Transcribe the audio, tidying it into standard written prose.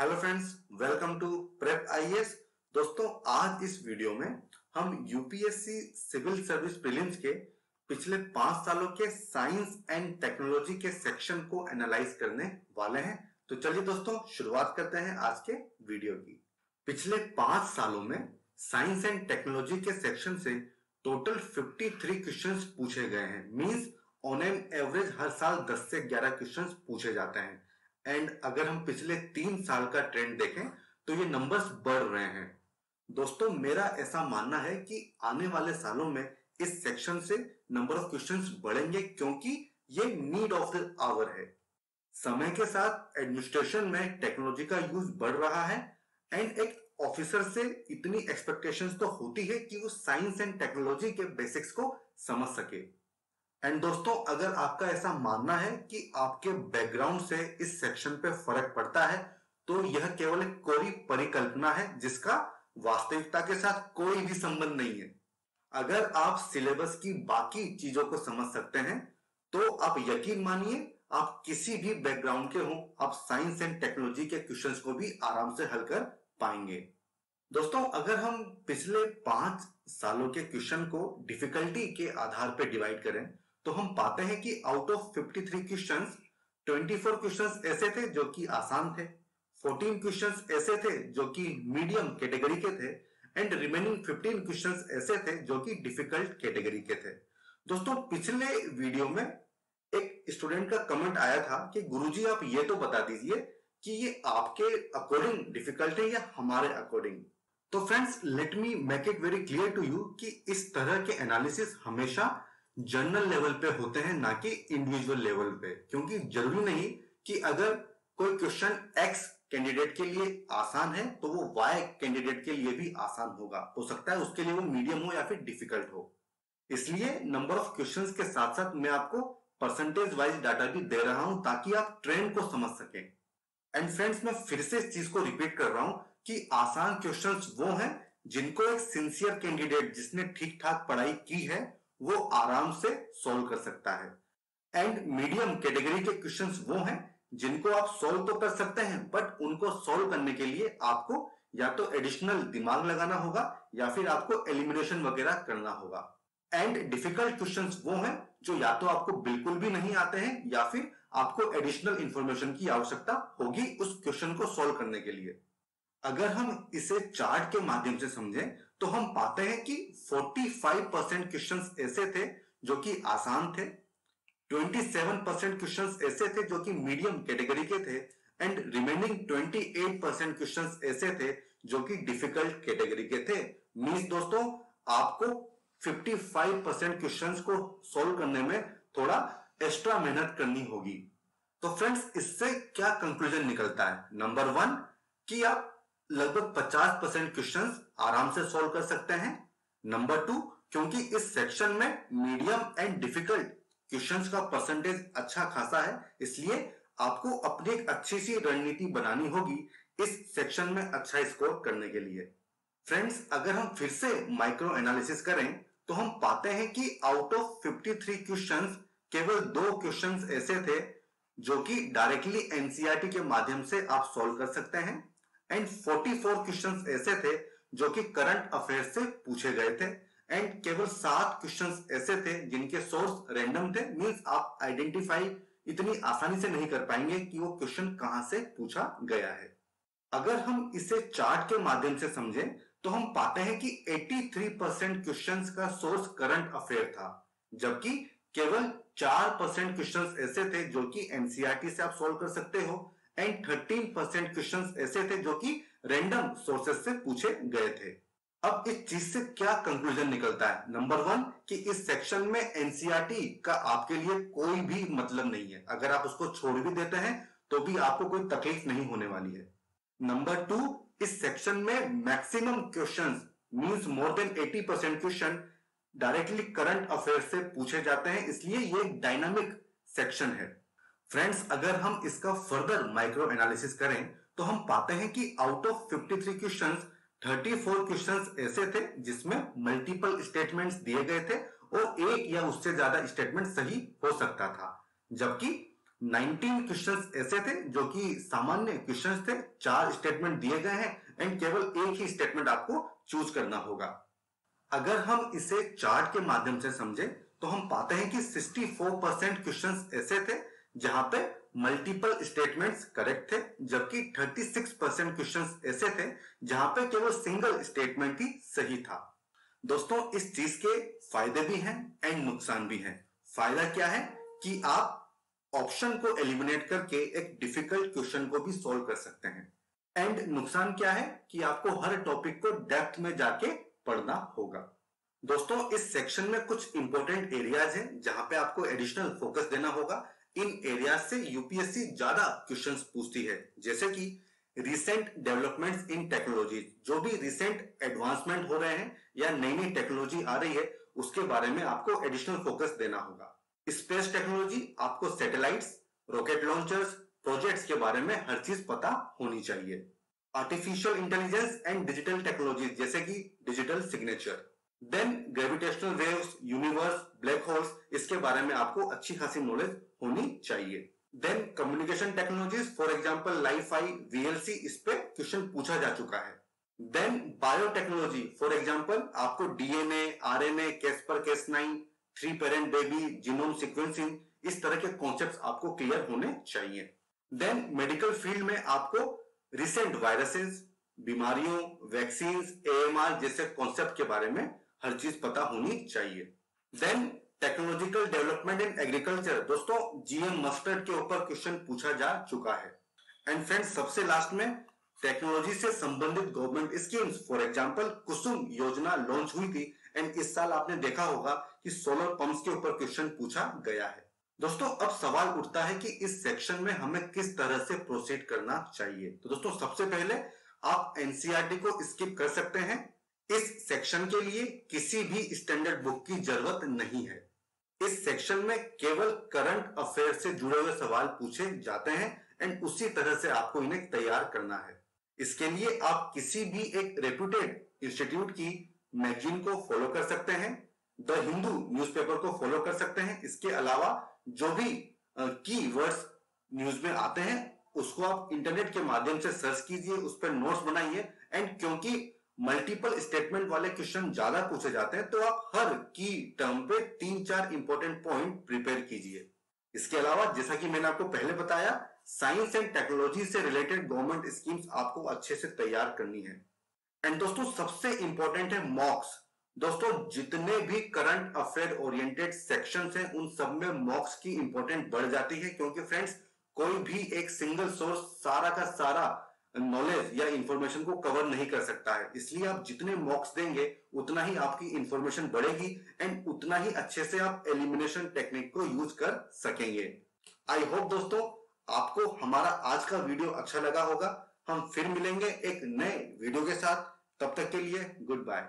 Hello friends, welcome to Prep IAS. दोस्तों, आज इस वीडियो में हम यूपीएससी सिविल सर्विस प्रीलिम्स के पिछले 5 सालों के साइंस एंड टेक्नोलॉजी के सेक्शन को एनालाइज करने वाले हैं। तो चलिए दोस्तों, शुरुआत करते हैं आज के वीडियो की। पिछले 5 सालों में साइंस एंड टेक्नोलॉजी के सेक्शन से टोटल 53 क्वेश्चंस पूछे गए हैं। मींस ऑन एन एवरेज हर साल 10 से 11 क्वेश्चंस पूछे जाते हैं। एंड अगर हम पिछले 3 साल का ट्रेंड देखें तो ये नंबर्स बढ़ रहे हैं। दोस्तों, मेरा ऐसा मानना है कि आने वाले सालों में इस सेक्शन से नंबर ऑफ क्वेश्चंस बढ़ेंगे, क्योंकि ये नीड ऑफ द आवर है। समय के साथ एडमिनिस्ट्रेशन में टेक्नोलॉजी का यूज बढ़ रहा है एंड एक ऑफिसर से इतनी एक्सपेक्टेशंस तो होती है कि वो साइंस एंड टेक्नोलॉजी के बेसिक्स को समझ सके। एंड दोस्तों, अगर आपका ऐसा मानना है कि आपके बैकग्राउंड से इस सेक्शन पे फर्क पड़ता है, तो यह केवल एक कोरी परिकल्पना है जिसका वास्तविकता के साथ कोई भी संबंध नहीं है। अगर आप सिलेबस की बाकी चीजों को समझ सकते हैं तो आप यकीन मानिए, आप किसी भी बैकग्राउंड के हो, आप साइंस एंड टेक्नोलॉजी के क्वेश्चंस को भी आराम से हल कर पाएंगे। दोस्तों, अगर हम पिछले 5 सालों के क्वेश्चन को डिफिकल्टी के आधार पर डिवाइड करें तो हम पाते हैं कि आउट ऑफ 53 क्वेश्चंस 24 क्वेश्चंस ऐसे थे जो कि आसान थे, 14 क्वेश्चंस ऐसे थे जो कि मीडियम कैटेगरी के थे एंड रिमेनिंग 15 क्वेश्चंस ऐसे थे जो कि डिफिकल्ट कैटेगरी के थे। दोस्तों, पिछले वीडियो में एक स्टूडेंट का कमेंट आया था कि गुरुजी आप ये तो बता दीजिए कि ये आपके अकॉर्डिंग डिफिकल्ट है या हमारे अकॉर्डिंग। तो friends, let me make it very clear to you कि इस तरह के एनालिसिस हमेशा जनरल लेवल पे होते हैं, ना कि इंडिविजुअल लेवल पे। क्योंकि जरूरी नहीं कि अगर कोई क्वेश्चन एक्स कैंडिडेट के लिए आसान है तो वो वाई कैंडिडेट के लिए भी आसान होगा। हो सकता है उसके लिए वो मीडियम हो या फिर डिफिकल्ट हो। इसलिए नंबर ऑफ क्वेश्चंस के साथ साथ मैं आपको परसेंटेज वाइज डाटा भी दे रहा हूं ताकि आप ट्रेंड को समझ सकें। एंड फ्रेंड्स, मैं फिर से इस चीज को रिपीट कर रहा हूं कि आसान क्वेश्चंस वो हैं जिनको एक सिंसियर कैंडिडेट जिसने ठीक ठाक पढ़ाई की है वो आराम से सॉल्व कर सकता है। एंड मीडियम कैटेगरी के क्वेश्चंस वो हैं जिनको आप सॉल्व तो कर सकते हैं, बट उनको सॉल्व करने के लिए आपको या तो एडिशनल दिमाग लगाना होगा या फिर आपको एलिमिनेशन वगैरह करना होगा। एंड डिफिकल्ट क्वेश्चंस वो हैं जो या तो आपको बिल्कुल भी नहीं आते हैं या फिर आपको एडिशनल इंफॉर्मेशन की आवश्यकता होगी उस क्वेश्चन को सॉल्व करने के लिए। अगर हम इसे चार्ट के माध्यम से समझें तो हम पाते हैं कि 45% क्वेश्चंस ऐसे थे जो कि आसान थे, 27% क्वेश्चंस ऐसे थे जो कि मीडियम कैटेगरी के थे एंड रिमेनिंग 28% क्वेश्चंस ऐसे थे जो कि डिफिकल्ट कैटेगरी के थे। मींस दोस्तों, आपको 55% क्वेश्चंस को सॉल्व करने में थोड़ा एक्स्ट्रा मेहनत करनी होगी। तो फ्रेंड्स, इससे क्या कंक्लूजन निकलता है? नंबर 1 कि आप लगभग 50% क्वेश्चंस आराम से सॉल्व कर सकते हैं। नंबर 2, क्योंकि इस सेक्शन में मीडियम एंड डिफिकल्ट क्वेश्चंस का परसेंटेज अच्छा खासा है, इसलिए आपको अपनी एक अच्छी सी रणनीति बनानी होगी इस सेक्शन में अच्छा स्कोर करने के लिए। फ्रेंड्स, अगर हम फिर से माइक्रो एनालिसिस करें तो हम पाते हैं कि आउट ऑफ 53 क्वेश्चंस केवल 2 क्वेश्चंस ऐसे थे जो कि डायरेक्टली एनसीईआरटी के माध्यम से आप सॉल्व कर सकते हैं एंड 44 क्वेश्चंस ऐसे थे जो कि करंट अफेयर से पूछे गए थे एंड केवल 7 क्वेश्चंस ऐसे थे जिनके सोर्स रैंडम थे। मींस आप आइडेंटिफाई इतनी आसानी से नहीं कर पाएंगे कि वो क्वेश्चन कहां से पूछा गया है। अगर हम इसे चार्ट के माध्यम से समझें तो हम पाते हैं कि 83% क्वेश्चंस का सोर्स करंट अफेयर था, जबकि केवल 4% क्वेश्चंस ऐसे थे जो कि एनसीईआरटी से आप सॉल्व कर सकते हो एंड 13% क्वेश्चंस ऐसे थे जो कि रैंडम सोर्सेस से पूछे गए थे। अब इस चीज से क्या कंक्लूजन निकलता है? नंबर 1 कि इस सेक्शन में एनसीईआरटी का आपके लिए कोई भी मतलब नहीं है। अगर आप उसको छोड़ भी देते हैं तो भी आपको कोई तकलीफ नहीं होने वाली है। नंबर 2, इस सेक्शन में maximum questions means more than 80% question directly current affair से पूछे जाते हैं, इसलिए ये एक डायनामिक सेक्शन है। फ्रेंड्स, अगर हम इसका फर्दर माइक्रो एनालिसिस करें तो हम पाते हैं कि आउट ऑफ 53 क्वेश्चंस 34 क्वेश्चंस ऐसे थे जिसमें मल्टीपल स्टेटमेंट्स दिए गए थे और एक या उससे ज्यादा स्टेटमेंट सही हो सकता था, जबकि 19 क्वेश्चंस ऐसे थे जो कि सामान्य क्वेश्चंस थे, 4 स्टेटमेंट दिए गए हैं एंड केवल एक ही स्टेटमेंट आपको चूज करना होगा। अगर हम इसे चार्ट के माध्यम से समझे तो हम पाते हैं कि 64% क्वेश्चंस ऐसे थे जहां पे मल्टीपल स्टेटमेंट्स करेक्ट थे, जबकि 36% क्वेश्चंस ऐसे थे जहां पे केवल सिंगल स्टेटमेंट ही सही था। दोस्तों, इस चीज के फायदे भी हैं एंड नुकसान भी हैं। फायदा क्या है कि आप ऑप्शन को एलिमिनेट करके एक डिफिकल्ट क्वेश्चन को भी सॉल्व कर सकते हैं। एंड नुकसान क्या है कि आपको हर टॉपिक को डेप्थ में जाके पढ़ना होगा। दोस्तों, इस सेक्शन में कुछ इंपॉर्टेंट एरियाज हैं जहां पे आपको एडिशनल फोकस देना होगा। इन एरियाज से यूपीएससी ज्यादा क्वेश्चंस पूछती है, जैसे कि रिसेंट डेवलपमेंट्स इन टेक्नोलॉजी, जो भी रिसेंट एडवांसमेंट हो रहे हैं या नई नई टेक्नोलॉजी आ रही है उसके बारे में आपको एडिशनल फोकस देना होगा। स्पेस टेक्नोलॉजी, आपको सैटेलाइट्स, रॉकेट लॉन्चर्स, प्रोजेक्ट्स के बारे में हर चीज पता होनी चाहिए। Artificial intelligence and digital technology, जैसे कि digital signature. Then gravitational waves, universe, black holes, इसके बारे में आपको अच्छी खासी नॉलेज होनी चाहिए। Then communication technologies, for example LiFi, VLC, इस पे क्वेश्चन पूछा जा चुका है। देन बायोटेक्नोलॉजी, फॉर एग्जांपल आपको DNA, RNA, CRISPR Cas nine, 3 parent baby, genome sequencing, इस तरह के कॉन्सेप्ट्स आपको क्लियर होने चाहिए। देन मेडिकल फील्ड में आपको रिसेंट वायरसेस, बीमारियों, वैक्सीन, एएमआर जैसे कॉन्सेप्ट के बारे में हर चीज पता होनी चाहिए। Then technological development in agriculture, दोस्तों जीएम मस्टर्ड के ऊपर क्वेश्चन पूछा जा चुका है। एंड फ्रेंड्स, सबसे लास्ट में टेक्नोलॉजी से संबंधित government schemes, for example Kusum योजना लॉन्च हुई थी एंड इस साल आपने देखा होगा कि सोलर पंप्स के ऊपर क्वेश्चन पूछा गया है। दोस्तों, अब सवाल उठता है कि इस सेक्शन में हमें किस तरह से प्रोसीड करना चाहिए। तो दोस्तों, सबसे पहले आप एनसीईआरटी को स्किप कर सकते हैं। इस सेक्शन के लिए किसी भी स्टैंडर्ड बुक की जरूरत नहीं है। इस सेक्शन में केवल करंट अफेयर से जुड़े हुए सवाल पूछे जाते हैं एंड उसी तरह से आपको इन्हें तैयार करना है। इसके लिए आप किसी भी एक रेप्यूटेड इंस्टीट्यूट की मैगजीन को फॉलो कर सकते हैं, द हिंदू न्यूज़पेपर को फॉलो कर सकते हैं। इसके अलावा जो भी की वर्ड्स न्यूज में आते हैं उसको आप इंटरनेट के माध्यम से सर्च कीजिए, उस पर नोट्स बनाइए। एंड क्योंकि मल्टीपल स्टेटमेंट वाले क्वेश्चन ज्यादा पूछे जाते हैं तो आप हर की टर्म पे 3-4 इंपॉर्टेंट पॉइंट प्रिपेयर कीजिए। इसके अलावा जैसा कि मैंने आपको पहले बताया, साइंस एंड टेक्नोलॉजी से रिलेटेड गवर्नमेंट स्कीम्स आपको अच्छे से तैयार करनी है। एंड दोस्तों, सबसे इंपॉर्टेंट है मॉक्स। दोस्तों, जितने भी करंट अफेयर ओरिएंटेड सेक्शंस हैं उन सब में मॉक्स की इंपॉर्टेंट बढ़ जाती है, क्योंकि फ्रेंड्स कोई भी एक सिंगल सोर्स सारा का सारा नॉलेज या इंफॉर्मेशन को कवर नहीं कर सकता है। इसलिए आप जितने मॉक्स देंगे उतना ही आपकी इंफॉर्मेशन बढ़ेगी एंड उतना ही अच्छे से आप एलिमिनेशन टेक्निक को यूज कर सकेंगे। आई होप दोस्तों आपको हमारा आज का वीडियो अच्छा लगा होगा। हम फिर मिलेंगे एक नए वीडियो के साथ। तब तक के लिए गुड बाय।